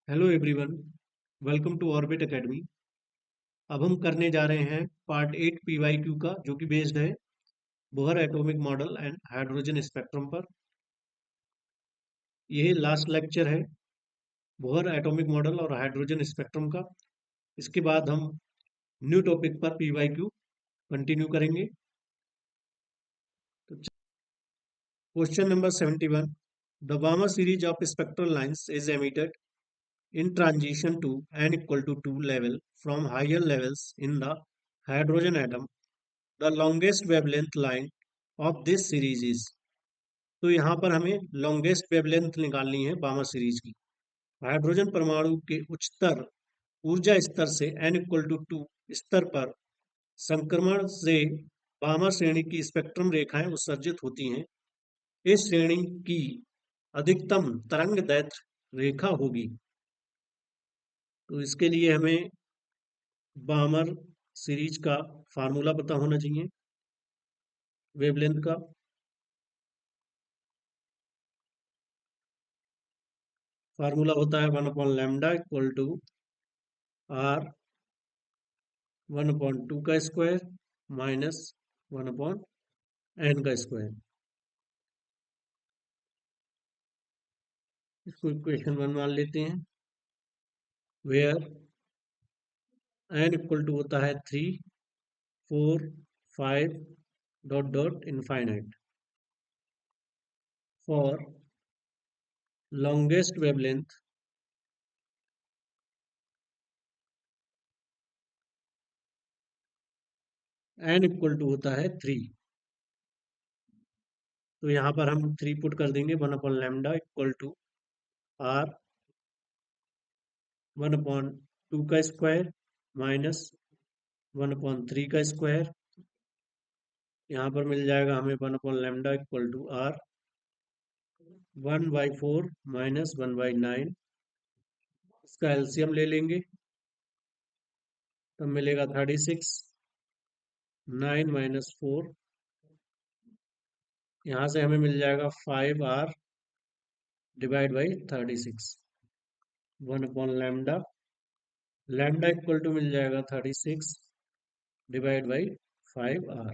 Hello everyone, welcome to orbit academy. अब हम करने जा रहे हैं पार्ट 8 पीवाईक्यू का, जो कि बेस्ड है Bohr atomic model and hydrogen spectrum पर। यही लास्ट लेक्चर है बोहर एटॉमिक मॉडल और हाइड्रोजन स्पेक्ट्रम का। इसके बाद हम न्यू टॉपिक पर पीवाईक्यू कंटिन्यू करेंगे। तो क्वेश्चन नंबर 71, द बामा series of spectral lines is emitted in transition to n equal to 2 level from higher levels in the hydrogen atom. The longest wavelength line of this series is। तो यहाँ पर हमें longest wavelength निकालनी है बामा series की। Hydrogen परमाणु के उच्चतर ऊर्जा स्तर से n इक्वल टू 2 स्तर पर संक्रमण से बामा श्रेणी की स्पेक्ट्रम रेखाएं उत्सर्जित होती हैं। इस श्रेणी की अधिकतम तरंग दैर्ध्य रेखा होगी। तो इसके लिए हमें बामर सीरीज का फार्मूला पता होना चाहिए वेवलेंथ का। फार्मूला होता है 1/λ इक्वल टू आर 1/2 का स्क्वायर माइनस 1/n का स्क्वायर। इसको इक्वेशन 1 मान लेते हैं, वेयर n इक्वल टू होता है 3, 4, 5 dot dot infinite for longest wavelength n equal to होता है 3। तो यहाँ पर हम 3 पुट कर देंगे, 1/λ इक्वल टू आर 1/2 का स्क्वायर माइनस 1/3 का स्क्वायर। यहाँ पर मिल जाएगा हमें 1/λ इक्वल टू आर 1/4 माइनस 1/9। इसका एलसीएम ले लेंगे, तब मिलेगा 36। 9 माइनस 4, यहाँ से हमें मिल जाएगा 5r divide by 36। 1/λ, lambda equal to मिल जाएगा 36 डिवाइड बाई 5r।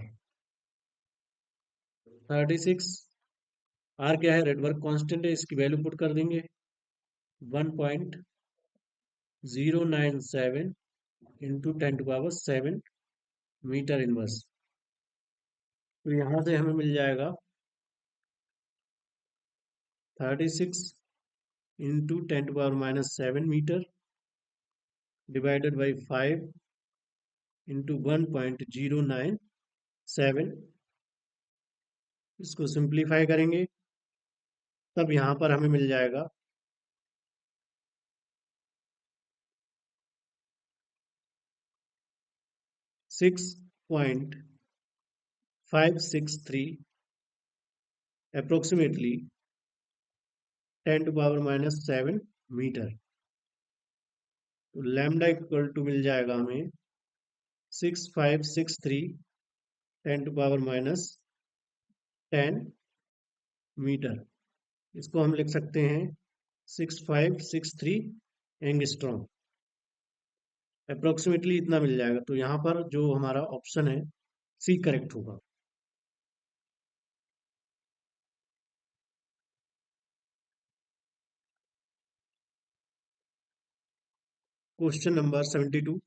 36 आर क्या है, रेडबर्ग कांस्टेंट है, इसकी वैल्यू पुट कर देंगे 1.097 इंटू 10⁻⁷ मीटर इनवर्स। तो यहाँ से हमें मिल जाएगा 36 into 10⁻⁷ metre divided by 5 into 1.097। इसको सिंप्लीफाई करेंगे, तब यहाँ पर हमें मिल जाएगा 6.563 अप्रोक्सीमेटली 10⁻⁷ मीटर। तो लैम्डा इक्वल टू मिल जाएगा हमें 6563 10⁻⁻10 मीटर। इसको हम लिख सकते हैं 6563 एंगस्ट्रॉम। अप्रोक्सीमेटली इतना मिल जाएगा। तो यहाँ पर जो हमारा ऑप्शन है सी करेक्ट होगा। Question number 72,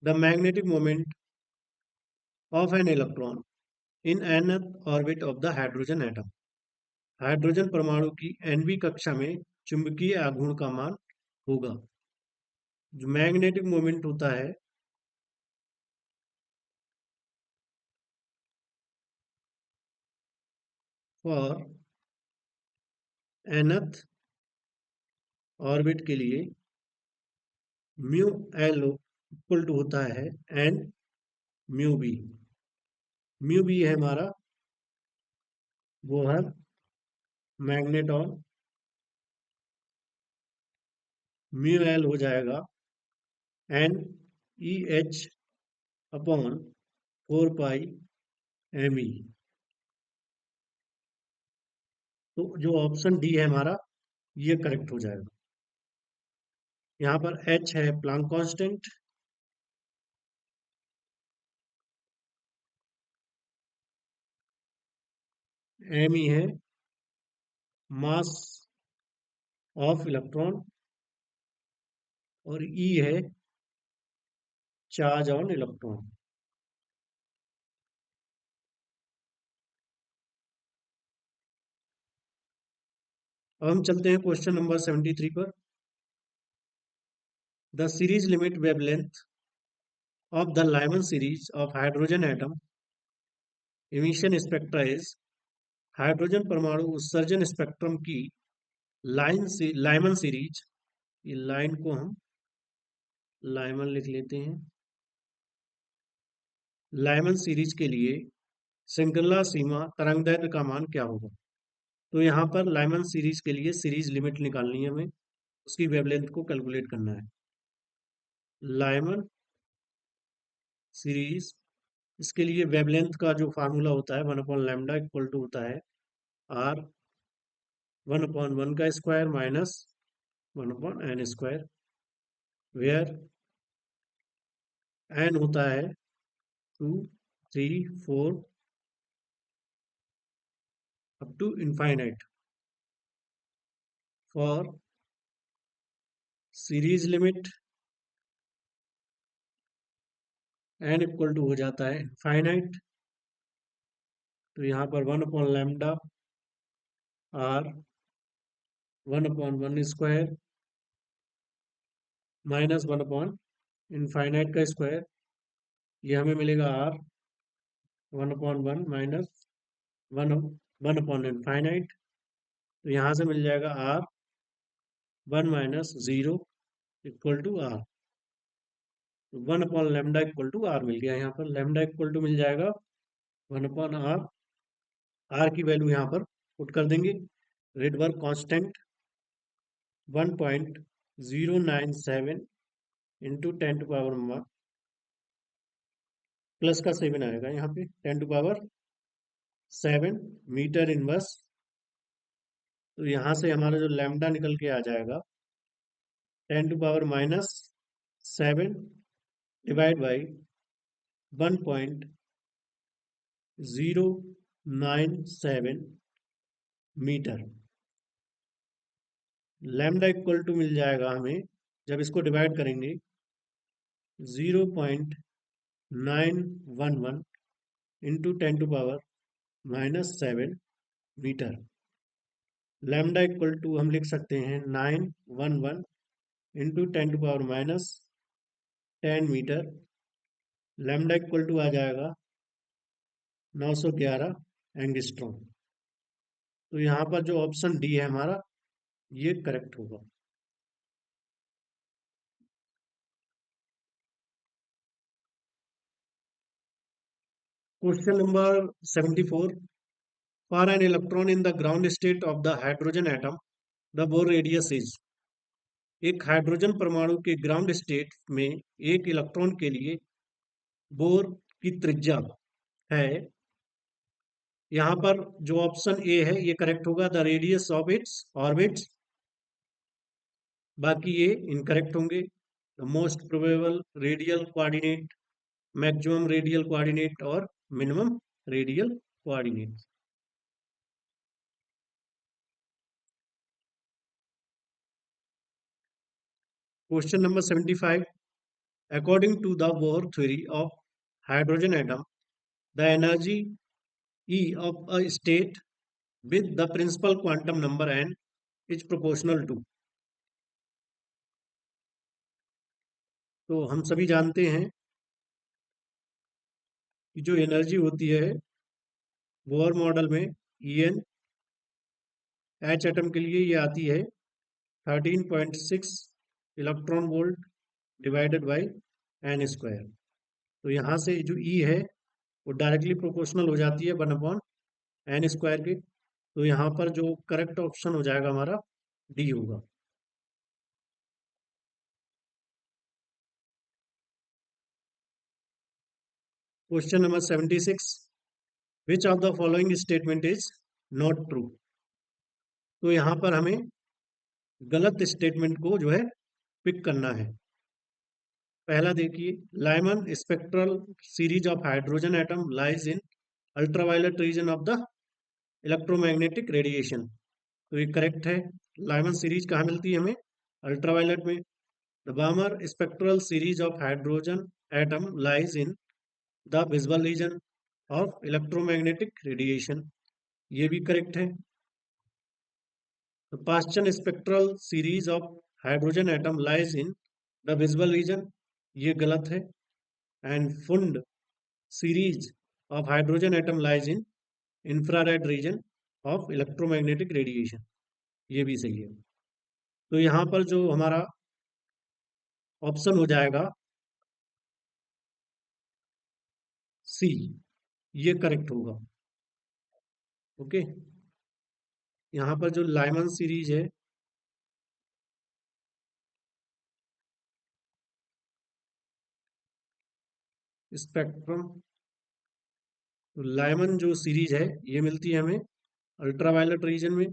the magnetic moment of an electron in nth orbit of the hydrogen atom. Hydrogen परमाणु की nवीं कक्षा में चुंबकीय आघूर्ण का मान होगा। जो मैग्नेटिक मोमेंट होता है फॉर nth ऑर्बिट के लिए म्यू एल इक्वल टू होता है n mu B. Mu B है हमारा बोहर मैग्नेटॉन, म्यू एल हो जाएगा n e h upon 4π m e। तो जो ऑप्शन डी है हमारा, ये करेक्ट हो जाएगा। यहाँ पर h है प्लांक कांस्टेंट, m ही है मास ऑफ इलेक्ट्रॉन, और E है चार्ज ऑन इलेक्ट्रॉन। अब हम चलते हैं क्वेश्चन नंबर 73 पर। The series limit wavelength of the Lyman series of hydrogen atom emission spectra is. Hydrogen परमाणु उत्सर्जन स्पेक्ट्रम की लाइमन सीरीज, ये लाइन को हम लाइमन लिख लेते हैं, लाइमन सीरीज के लिए श्रृंखला सीमा तरंगदैर्घ्य का मान क्या होगा। तो यहाँ पर लाइमन सीरीज के लिए सीरीज लिमिट निकालनी है हमें, उसकी वेवलेंथ को कैलकुलेट करना है। लाइमन सीरीज, इसके लिए वेवलेंथ का जो फार्मूला होता है 1/λ इक्वल टू होता है r 1/1 का square minus 1/n square, where n होता है 2, 3, 4 up to infinite for series limit n equal to हो जाता है इनफाइनाइट। तो यहाँ पर 1/λ r 1/1 स्क्वायर माइनस 1/इनफाइनाइट का स्क्वायर, ये हमें मिलेगा r 1/1 माइनस 1/इनफाइनाइट। तो यहाँ से मिल जाएगा r 1 minus 0 equal to r। 1/λ equal to r मिल गया, यहाँ पर लैम्डा इक्वल टू मिल जाएगा 1/r। r की वैल्यू यहाँ पर पुट कर देंगे। रेडबर्ग कांस्टेंट 1.097 इंटू 10⁻⁻, प्लस का 7 आएगा यहाँ पे 10⁻7 मीटर इनवर्स। तो यहाँ से हमारा जो लैम्डा निकल के आ जाएगा 10⁻⁻7 divide by 1.097 metre. Lambda equal to मिल जाएगा हमें, जब इसको डिवाइड करेंगे 0.911 into 10⁻⁻7 metre. Lambda equal to हम लिख सकते हैं 911 into 10⁻⁻10 metre. Lambda equal to आ जाएगा 911 एंगस्ट्रॉम। तो यहाँ पर जो ऑप्शन डी है हमारा, ये करेक्ट होगा। Question number 74। For an electron in the ground state of the hydrogen atom the bore radius is. एक हाइड्रोजन परमाणु के ग्राउंड स्टेट में एक इलेक्ट्रॉन के लिए बोर की त्रिज्या है, यहाँ पर जो ऑप्शन ए है ये करेक्ट होगा, the radius of its orbits. बाकी ये इनकरेक्ट होंगे। The most probable radial coordinate, maximum radial coordinate और minimum radial coordinate. Question number 75। According to the Bohr theory of hydrogen atom the energy E of a state with the principal quantum number n is proportional to। तो हम सभी जानते हैं कि जो energy होती है बोर मॉडल में En एच एटम के लिए ये आती है 13.6 electron volt divided by n square. तो यहाँ से जो E है वो डायरेक्टली प्रोपोर्शनल हो जाती है 1/n स्क्वायर के। तो यहाँ पर जो करेक्ट ऑप्शन हो जाएगा हमारा डी होगा। Question number 76। Which of the following statement is not true. तो यहाँ पर हमें गलत स्टेटमेंट को जो है पिक करना है। पहला देखिए, Lyman spectral series of hydrogen atom lies in ultraviolet region of the electromagnetic radiation. तो ये करेक्ट है। लाइमन सीरीज कहाँ मिलती है हमें? अल्ट्रावायलेट में। The बामर spectral series of hydrogen atom lies in the visible region of electromagnetic radiation. ये भी करेक्ट है। The Paschen spectral series of hydrogen atom lies in the visible region, ये गलत है। And Fund series of hydrogen atom lies in infrared region of electromagnetic radiation, ये भी सही है। तो यहाँ पर जो हमारा ऑप्शन हो जाएगा सी, ये करेक्ट होगा। ओके, यहाँ पर जो लाइमन सीरीज है, स्पेक्ट्रम, तो लाइमन जो सीरीज है ये मिलती है हमें अल्ट्रावायलेट रीजन में।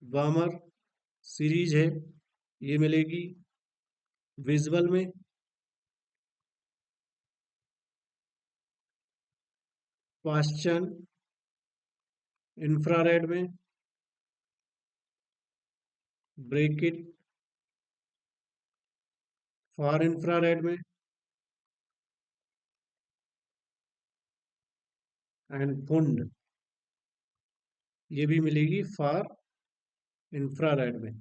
वामर सीरीज है ये मिलेगी विजुअल में। पाश्चन इंफ्रारेड में। ब्रेकिट फार इंफ्रारेड में। एंड फुंड ये भी मिलेगी फार इंफ्रारेड में।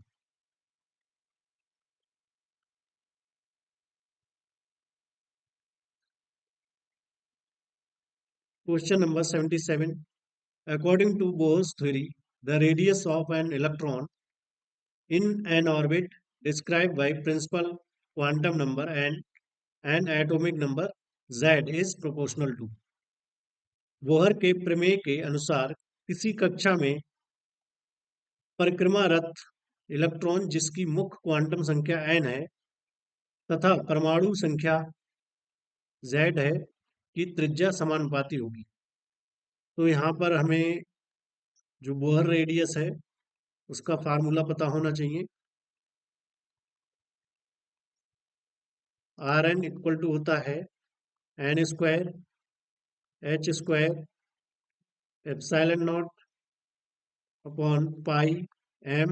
Question number 77, according to Bohr's theory, the radius of an electron in an orbit described by principal quantum number and an atomic number z is proportional to। Bohr के प्रमेय के अनुसार किसी कक्षा में परिक्रमारत इलेक्ट्रॉन जिसकी मुख्य क्वांटम संख्या n है तथा परमाणु संख्या z है की त्रिज्या समानुपाती होगी। तो यहाँ पर हमें जो बोहर रेडियस है उसका फार्मूला पता होना चाहिए। आर एन इक्वल टू होता है n square h square epsilon naught upon pi m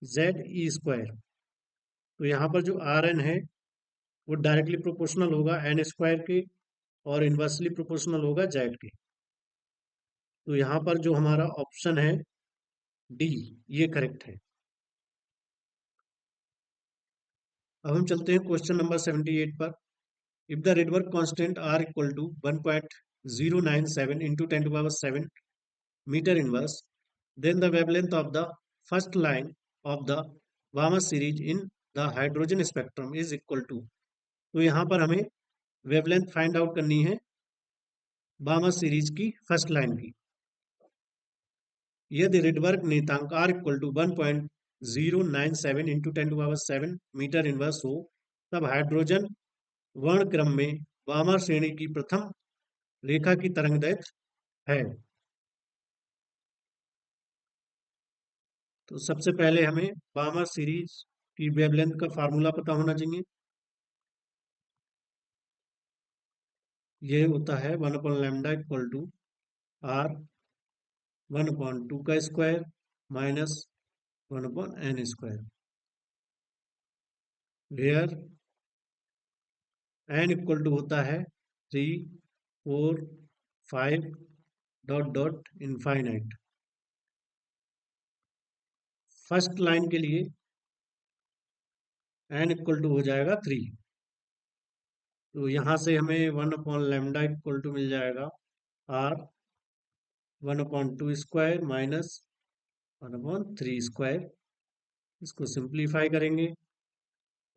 z e square. तो यहाँ पर जो आर एन है वो डायरेक्टली प्रोपोर्शनल होगा एन स्क्वायर के और इन्वर्सली प्रोपोर्शनल होगा जेड के। तो यहाँ पर जो हमारा ऑप्शन है डी, ये करेक्ट है। अब हम चलते हैं क्वेश्चन नंबर 78 पर। If the Rydberg constant r equal to 1.097 into 10⁻⁷ meter inverse, then the wavelength of the first line of the Balmer series in the hydrogen spectrum is equal to। तो यहाँ पर हमें वेवलेंथ फाइंड आउट करनी है Balmer series की first line की। यदि Rydberg नियतांक r equal to 1.097 into 10⁻⁷ metre inverse हो तब हाइड्रोजन वर्ण क्रम में बामर श्रेणी की प्रथम रेखा की तरंगदैर्घ्य है। तो सबसे पहले हमें बामर सीरीज की वेवलेंथ का फार्मूला पता होना चाहिए। ये होता है 1/λ इक्वल टू आर 1/2 का square minus 1/n square, where n equal to होता है 3, 4, 5 dot dot infinite. First line के लिए n इक्वल टू हो जाएगा 3। तो यहाँ से हमें 1/λ इक्वल टू मिल जाएगा आर 1/2 स्क्वायर माइनस 1/3 स्क्वायर। इसको सिंप्लीफाई करेंगे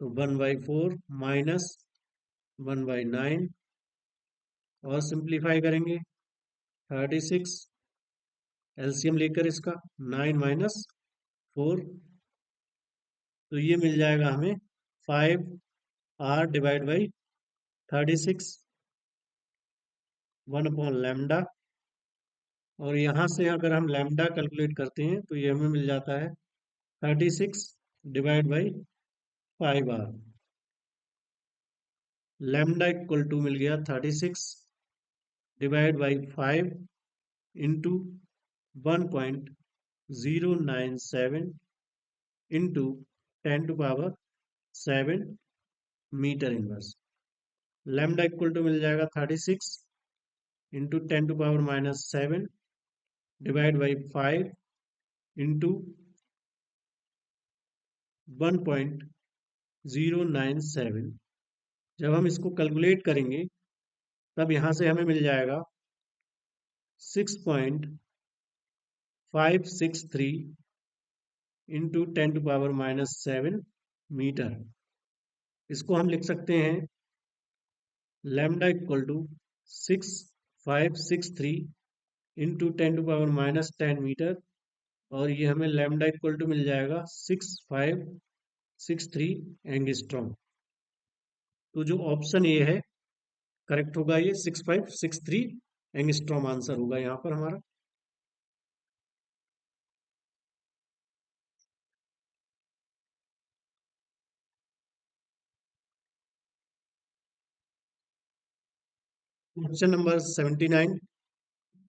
तो 1/4 माइनस 1/9 और सिंप्लीफाई करेंगे 36, एलसीएम लेकर इसका 9 माइनस 4, तो ये मिल जाएगा हमें 5r डिवाइड बाई 36 1/λ। और यहाँ से अगर हम लैम्डा कैलकुलेट करते हैं तो ये हमें मिल जाता है 36 divide by 5r। Lambda equal to मिल गया 36 divide by 5 into 1.097 into 10⁻7 metre inverse. Lambda equal to मिल जाएगा 36 इंटू 10⁻⁻7 डिवाइड बाई 5 इंटू 1.097। जब हम इसको कैलकुलेट करेंगे तब यहाँ से हमें मिल जाएगा 6.563 इंटू 10⁻⁻7 मीटर। इसको हम लिख सकते हैं lambda equal to 6.563 into 10⁻⁻10 metre, और ये हमें लैम्डा इक्वल टू मिल जाएगा 6.563 एंगस्ट्रॉम। तो जो ऑप्शन ए है करेक्ट होगा, ये 6.563 एंगस्ट्रॉम आंसर होगा यहाँ पर हमारा। Question number 79।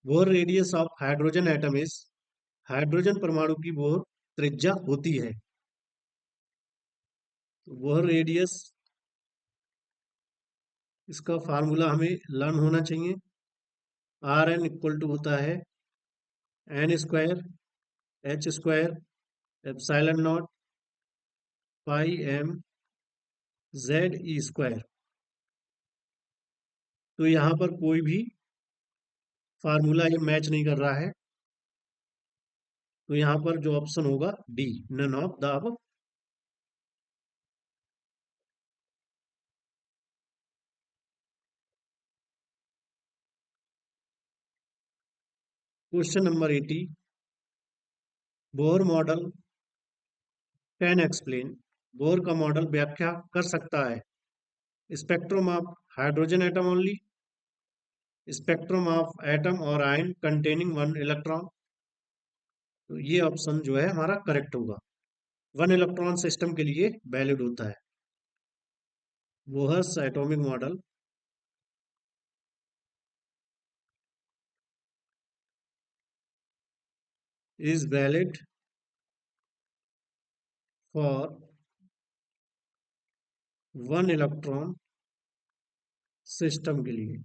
Bohr radius of hydrogen atom is. Hydrogen परमाणु की बोर त्रिज्या होती है। बोर रेडियस, इसका फार्मूला हमें लर्न होना चाहिए। आर एन इक्वल टू होता है n square h square epsilon naught pi m z e square. तो यहाँ पर कोई भी फार्मूला ये मैच नहीं कर रहा है, तो यहाँ पर जो ऑप्शन होगा D, none of the above. Question number 80। Bohr model can explain. Bohr का मॉडल व्याख्या कर सकता है spectrum of hydrogen atom only, spectrum of atom और आयन कंटेनिंग वन इलेक्ट्रॉन। तो ये ऑप्शन जो है हमारा करेक्ट होगा, वन इलेक्ट्रॉन सिस्टम के लिए वैलिड होता है। Bohr's atomic model is valid for one electron system के लिए।